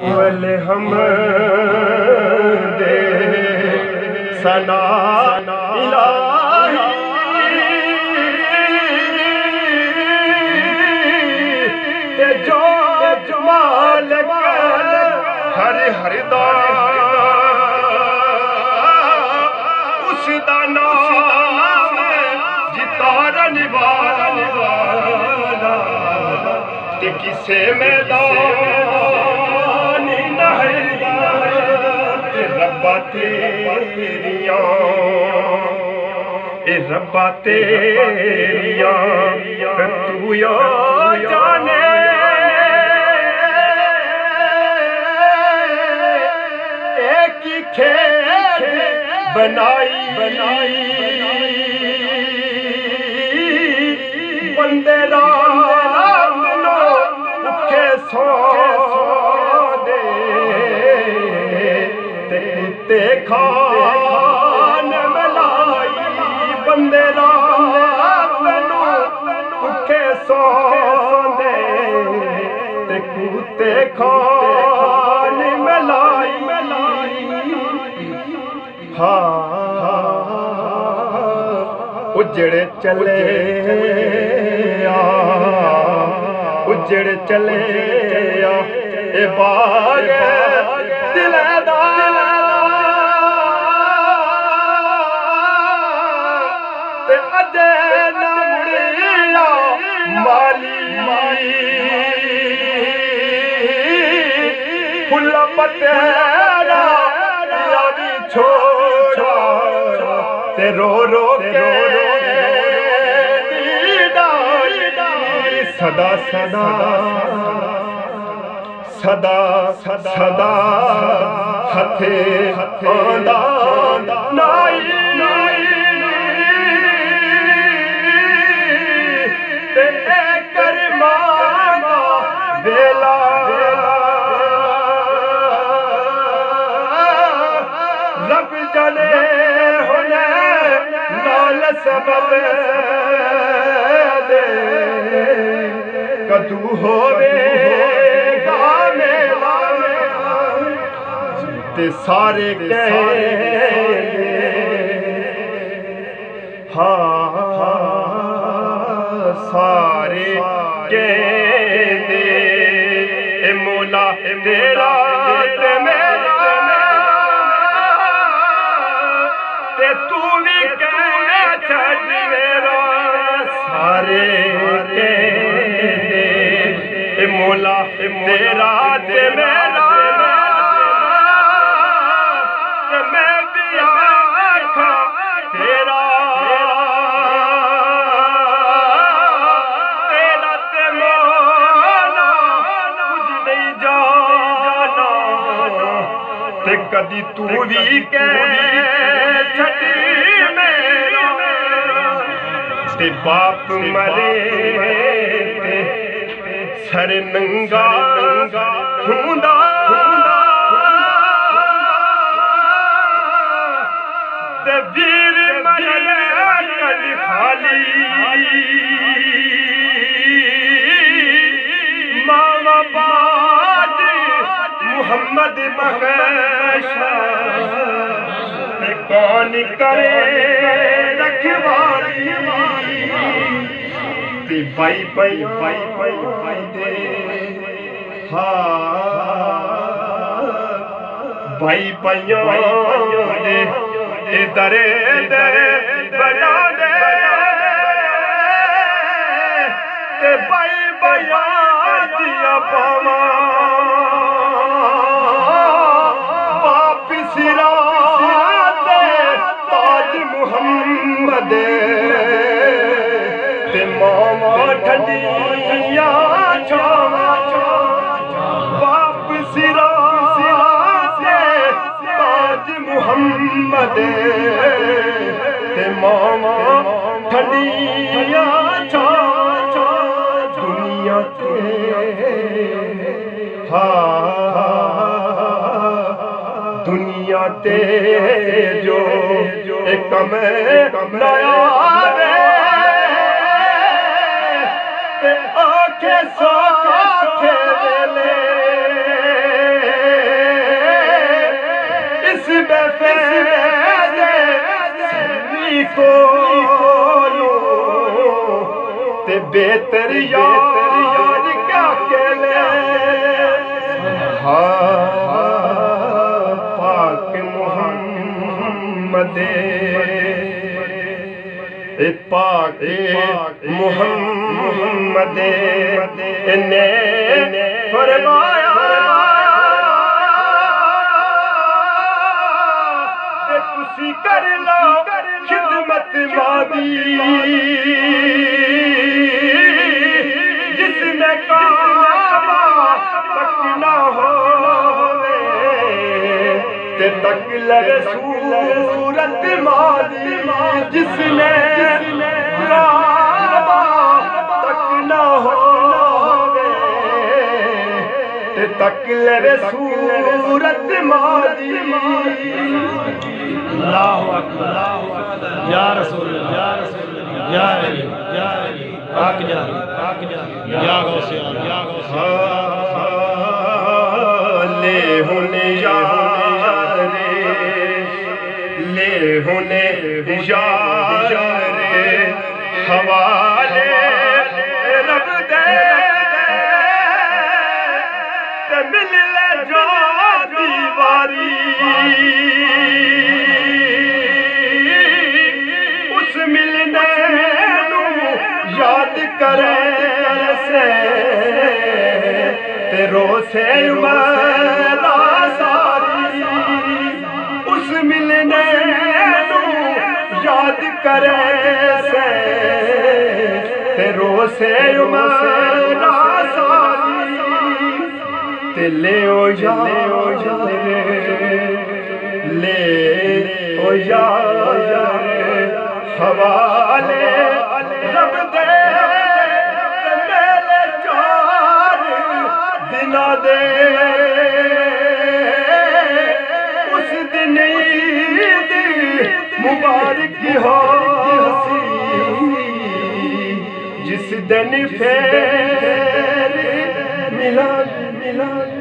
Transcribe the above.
वले हम दे सना इलाही ते जो जमाल हर हरदा उस दा नाम जितारन वाला ते किसे मैदान नहीं रब्बा तेरियां ए रब्बा तेरियां तू या जाने एक ही खेत बनाई बंदे रात नो भुखे सो दे ते खान मलाई बंदे रात नो भुखे सो दे ते कुत्ते खान मलाई उजड़े चले उजड़ चले ए बाग दिलदा ते अजे न मुड़िया माली फुल पतेरा यादी छोड़ा ते रो के सदा सदा सदा सदा हथे आंदा नाई ते करमाना वेला रब जाने होने नाल सबब दे कदू होवेगा मेला ते सारे कहेंगे हाँ सारे कहेंगे ए मौला तेरा ते मेरा ते तू भी कह छड़ मेरा सारे मौला तेरा ते मेरा ते मैं भी आखा तेरा तेरा ते मौला कुछ नहीं जाना ते कदी तू भी कह छड़ी मेरा ते बाप मरे सर नंगा हुंदा ते वीर मरे कद खाली मामा बाज मुहम्मद बख्शा ते कौन करे रखवाली बाई दे भाई पाइयों दे दरे बना दे ते भाई दिया पावा वापिस दे ताज मुहम्मद ते मामा ठंडिया छावा वापस से ताज मुहम्मद ते मामा ठंडिया छावा दुनिया के दुनिया ते जो एक नया आखे साथे वेले کولو تے بہتر یار کیا کہلے پاک محمد پاک محمد نے فرمایا تسی کر لو خدمت مادی جس نے کعبہ تک نہ ہوے تے تک لے صورت مادی جس نے کعبہ تک نہ ہوے تے تک لے صورت مادی اللہ اکبر یا رسول اللہ یا رسول اللہ یا علی پاک جان یا غوث یا غوث لے ہونے یار لے ہونے یار حوالے رب دے تے مل لے جو دیواری اس ملنے نو یاد کرے سے تے روسے میرا ساری اس ملنے نو یاد کرے سے تے روسے میرا ساری تے لے او یار لے او یار حوالے رب دے میرے چار دنا دے اس دن عید مبارک ہو سی جس دن پھر ملاد